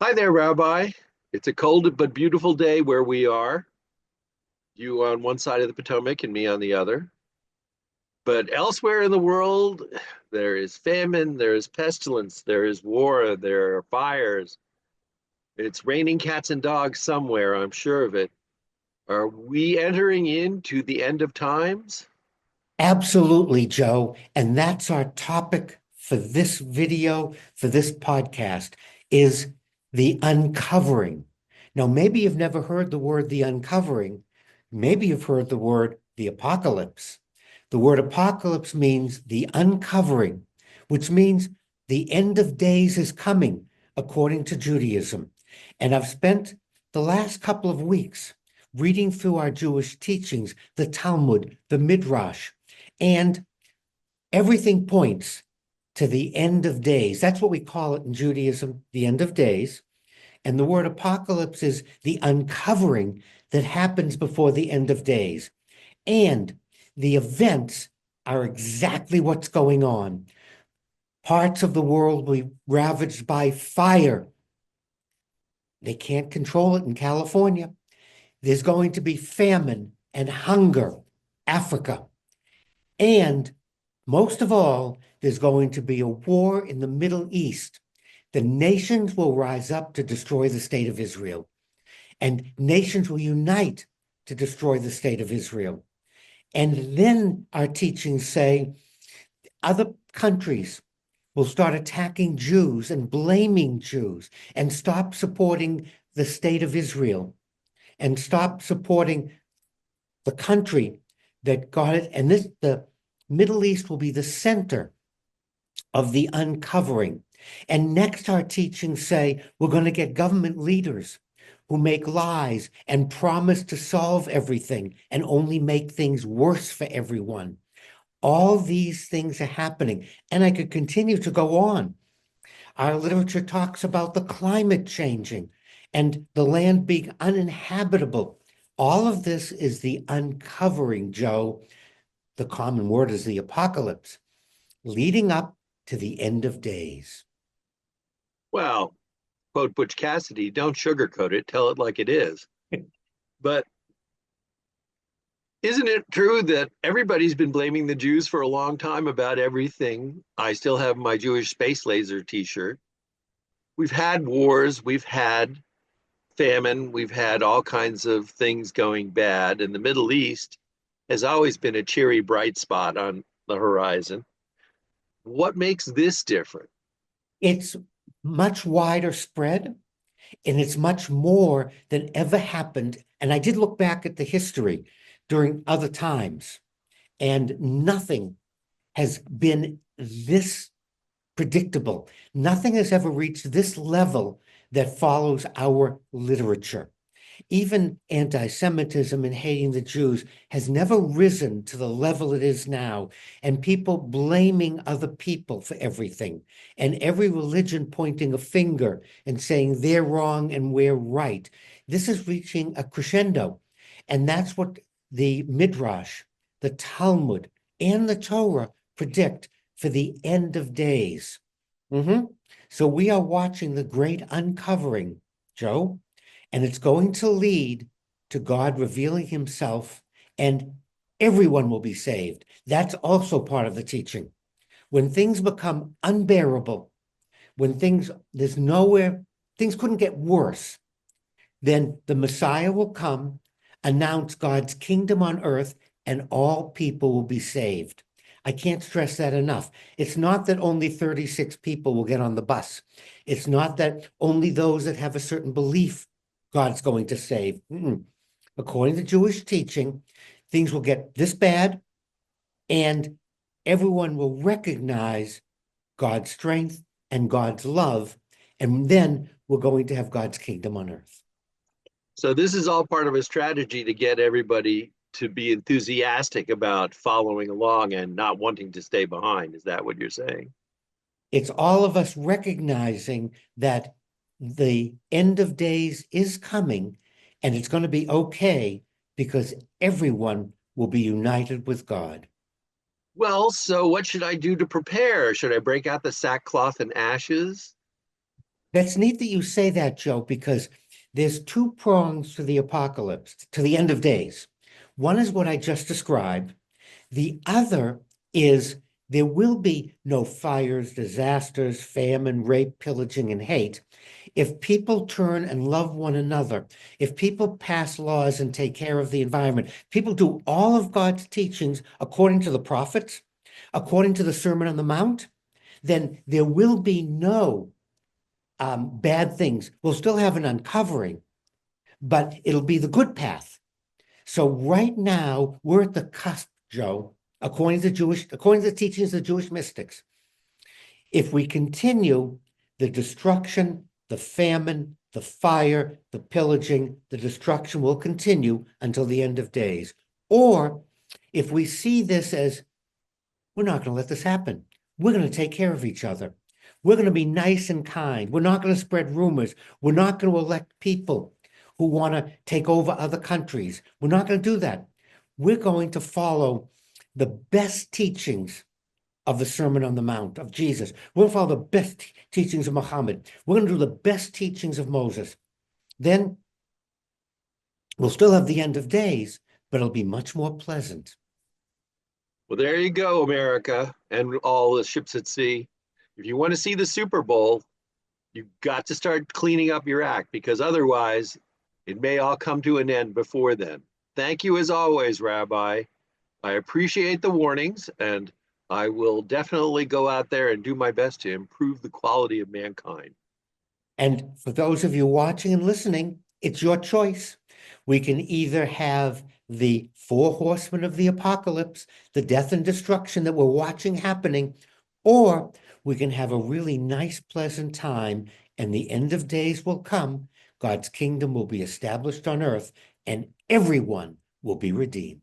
Hi there, Rabbi. It's a cold but beautiful day where we are. You on one side of the Potomac and me on the other. But elsewhere in the world, there is famine, there is pestilence, there is war, there are fires. It's raining cats and dogs somewhere, I'm sure of it. Are we entering into the end of times? Absolutely, Joe. And that's our topic for this video, for this podcast, is the uncovering. Now, maybe you've never heard the word the uncovering. Maybe you've heard the word the apocalypse. The word apocalypse means the uncovering, which means the end of days is coming, according to Judaism. And I've spent the last couple of weeks reading through our Jewish teachings, the Talmud, the Midrash, and everything points to the end of days. That's what we call it in Judaism, the end of days. And the word apocalypse is the uncovering that happens before the end of days. And the events are exactly what's going on. Parts of the world will be ravaged by fire. They can't control it in California. There's going to be famine and hunger, Africa. And most of all, there's going to be a war in the Middle East. The nations will rise up to destroy the state of Israel, and nations will unite to destroy the state of Israel. And then our teachings say other countries will start attacking Jews and blaming Jews and stop supporting the state of Israel and stop supporting the country that got it. And the Middle East will be the center of the uncovering. And next, our teachings say we're going to get government leaders who make lies and promise to solve everything and only make things worse for everyone. All these things are happening. And I could continue to go on. Our literature talks about the climate changing and the land being uninhabitable. All of this is the uncovering, Joe. The common word is the apocalypse, leading up to the end of days. Well, quote Butch Cassidy, don't sugarcoat it, tell it like it is. But isn't it true that everybody's been blaming the Jews for a long time about everything? I still have my Jewish space laser t-shirt. We've had wars, we've had famine, we've had all kinds of things going bad, and the Middle East has always been a cheery, bright spot on the horizon. What makes this different? It's much wider spread and it's much more than ever happened. And I did look back at the history during other times, and nothing has been this predictable. Nothing has ever reached this level that follows our literature. Even anti-Semitism and hating the Jews has never risen to the level it is now, and people blaming other people for everything, and every religion pointing a finger and saying they're wrong and we're right. This is reaching a crescendo, and that's what the Midrash, the Talmud, and the Torah predict for the end of days. So we are watching the great uncovering, Joe, and it's going to lead to God revealing himself, and everyone will be saved. That's also part of the teaching. When things become unbearable, when there's nowhere, things couldn't get worse, then the Messiah will come, announce God's kingdom on earth, and all people will be saved. I can't stress that enough. It's not that only 36 people will get on the bus. It's not that only those that have a certain belief God's going to save. According to Jewish teaching, things will get this bad, and everyone will recognize God's strength and God's love, and then we're going to have God's kingdom on earth. So this is all part of a strategy to get everybody to be enthusiastic about following along and not wanting to stay behind. Is that what you're saying? It's all of us recognizing that the end of days is coming, and it's going to be okay because everyone will be united with God. Well, so what should I do to prepare? Should I break out the sackcloth and ashes? That's neat that you say that, Joe, because there's two prongs to the apocalypse, to the end of days. One is what I just described. The other is there will be no fires, disasters, famine, rape, pillaging, and hate. If people turn and love one another, if people pass laws and take care of the environment, people do all of God's teachings according to the prophets, according to the Sermon on the Mount, then there will be no bad things. We'll still have an uncovering, but it'll be the good path. So right now, we're at the cusp, Joe, according to the teachings of the Jewish mystics. If we continue, the destruction, the famine, the fire, the pillaging, the destruction will continue until the end of days. Or if we see this as, we're not going to let this happen. We're going to take care of each other. We're going to be nice and kind. We're not going to spread rumors. We're not going to elect people who want to take over other countries. We're not going to do that. We're going to follow the best teachings of the Sermon on the Mount of Jesus. We're going to follow the best teachings of Muhammad. We're going to do the best teachings of Moses. Then we'll still have the end of days, but it'll be much more pleasant. Well, there you go, America, and all the ships at sea. If you want to see the Super Bowl, you've got to start cleaning up your act, because otherwise it may all come to an end before then. Thank you as always, Rabbi. I appreciate the warnings, and I will definitely go out there and do my best to improve the quality of mankind. And for those of you watching and listening, it's your choice. We can either have the four horsemen of the apocalypse, the death and destruction that we're watching happening, or we can have a really nice, pleasant time, and the end of days will come. God's kingdom will be established on earth, and everyone will be redeemed.